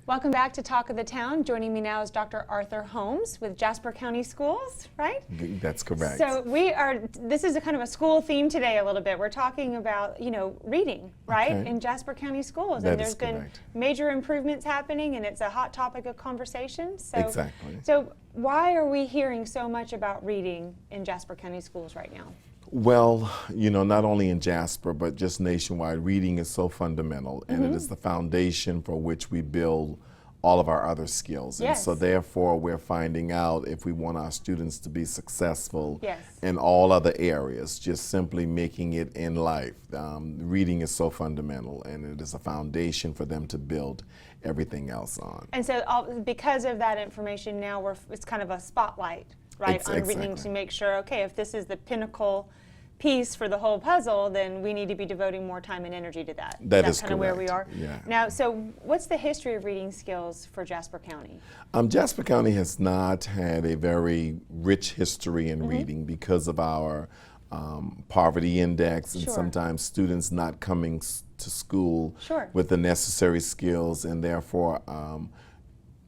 Welcome back to Talk of the Town. Joining me now is Dr. Arthur Holmes with Jasper County Schools, right? That's correct. So this is a kind of a school theme today a little bit. We're talking about, reading, right, in Jasper County Schools. That and there's is been correct. Major improvements happening, and it's a hot topic of conversation. So, Exactly. So why are we hearing so much about reading in Jasper County Schools right now? Well, not only in Jasper, but just nationwide, reading is so fundamental, and it is the foundation for which we build all of our other skills. Yes. And so therefore, we're finding out if we want our students to be successful Yes. in all other areas, just simply making it in life. Reading is so fundamental, and it is a foundation for them to build everything else on. And so because of that information now, it's kind of a spotlight, right, on reading Exactly. to make sure, okay, if this is the pinnacle piece for the whole puzzle, then we need to be devoting more time and energy to that. That's kind of where we are. correct. Yeah. Now, so what's the history of reading skills for Jasper County? Jasper County has not had a very rich history in reading because of our poverty index and Sure. sometimes students not coming to school Sure. with the necessary skills, and therefore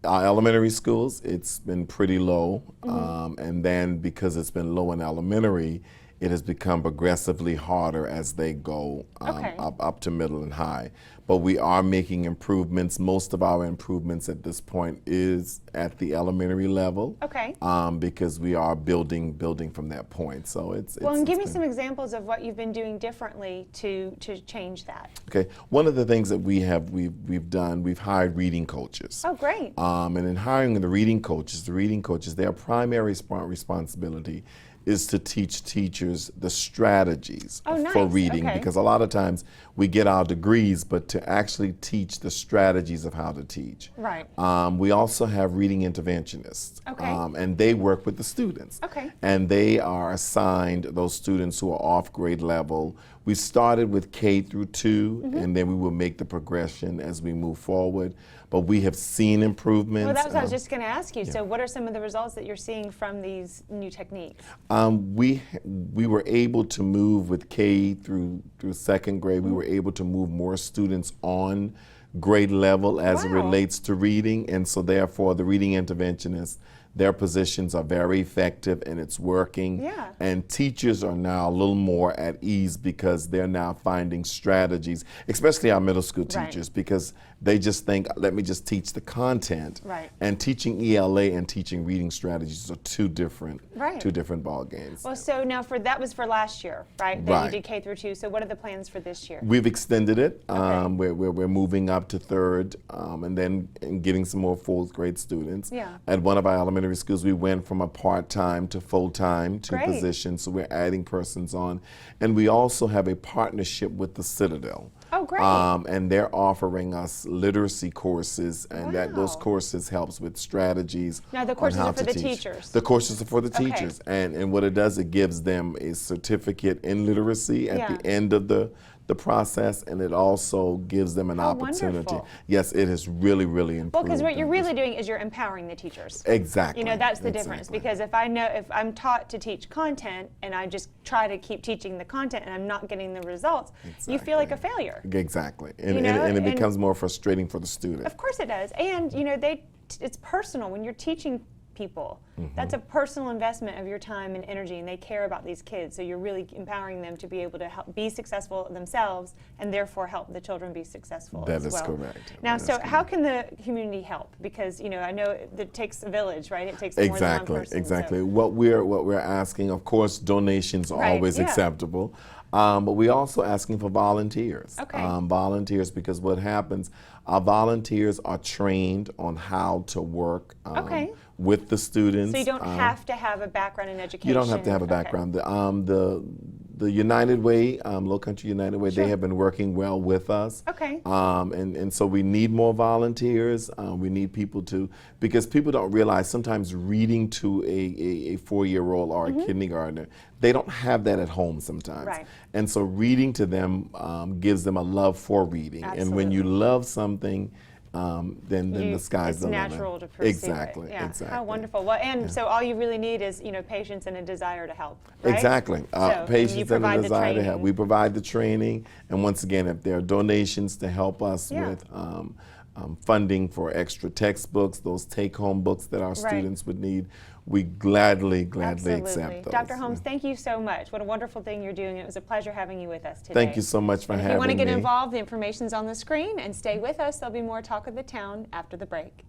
our elementary schools, it's been pretty low, and then because it's been low in elementary, it has become progressively harder as they go up to middle and high. But we are making improvements. Most of our improvements at this point is at the elementary level, Okay. because we are building from that point. So Well, and give me been- some examples of what you've been doing differently to change that. Okay, one of the things that we've done, we've hired reading coaches. Oh, great. And in hiring the reading coaches, their primary responsibility is to teach teachers the strategies Oh, for nice. reading, Okay. because a lot of times we get our degrees, but to actually teach the strategies of how to teach. Right. We also have reading interventionists, Okay. and they work with the students. Okay. And they are assigned those students who are off grade level. We started with K through 2, and then we will make the progression as we move forward. But we have seen improvements. Well, that's what I was just going to ask you. So what are some of the results that you're seeing from these new techniques? We were able to move with K through second grade. We were able to move more students on grade level as it Wow. relates to reading, and so therefore the reading interventionists, their positions are very effective and it's working. Yeah. And teachers are now a little more at ease because they're now finding strategies, especially our middle school Right. teachers, because they just think, let me just teach the content. Right. And teaching ELA and teaching reading strategies are two different Right. ball games. Well, so now that was for last year, right? That Right. you did K through 2. So what are the plans for this year? We've extended it. Okay. We're moving up to third, and then getting some more fourth grade students. Yeah. At one of our elementary schools, we went from a part-time to full-time Great. position, so we're adding persons on. And we also have a partnership with the Citadel. Oh, great. And they're offering us literacy courses, and those Wow. courses helps with strategies. Now, the on courses how are for to the teach. teachers. The courses are for the Okay. teachers, and what it does, it gives them a certificate in literacy at Yeah. the end of the process, and it also gives them an How opportunity. wonderful. Yes, it has really improved. Well, because what you're really doing is you're empowering the teachers. Exactly. That's the difference. Exactly. Because if I'm taught to teach content and I just try to keep teaching the content and I'm not getting the results, you feel like a failure. Exactly, and know, it and- becomes more frustrating for the student. Of course it does. And it's personal when you're teaching people. That's a personal investment of your time and energy, and they care about these kids. So you're really empowering them to be able to help be successful themselves, and therefore help the children be successful That as is well. correct. Now, That is so how correct. can the community help? Because I know it takes a village, right? It takes more than one person. Exactly. So. What we're asking, of course, donations are Right, always yeah. acceptable, but we're also asking for volunteers. Okay. Volunteers, because what happens, our volunteers are trained on how to work Okay. with the students. So you don't have to have a background in education. You don't have to have a Okay. background. The United Way, Low Country United Way, Sure. they have been working well with us. Okay. And so we need more volunteers. We need people because people don't realize sometimes reading to a 4-year-old or a kindergartner, they don't have that at home sometimes. Right. And so reading to them gives them a love for reading. And when you love something, then the sky's the limit. It's natural to pursue Exactly. it. Yeah. Exactly. How wonderful. Well, and so all you really need is patience and a desire to help. Right? Exactly. So, and you Patience and a provide the desire to help. training. We provide the training, and once again, if there are donations to help us Yeah. with funding for extra textbooks, those take-home books that our Right. students would need, we gladly Absolutely. accept those. Dr. Holmes, thank you so much. What a wonderful thing you're doing. It was a pleasure having you with us today. Thank you so much for And having me. if you want to get involved, the information's on the screen, and stay with us. There'll be more Talk of the Town after the break.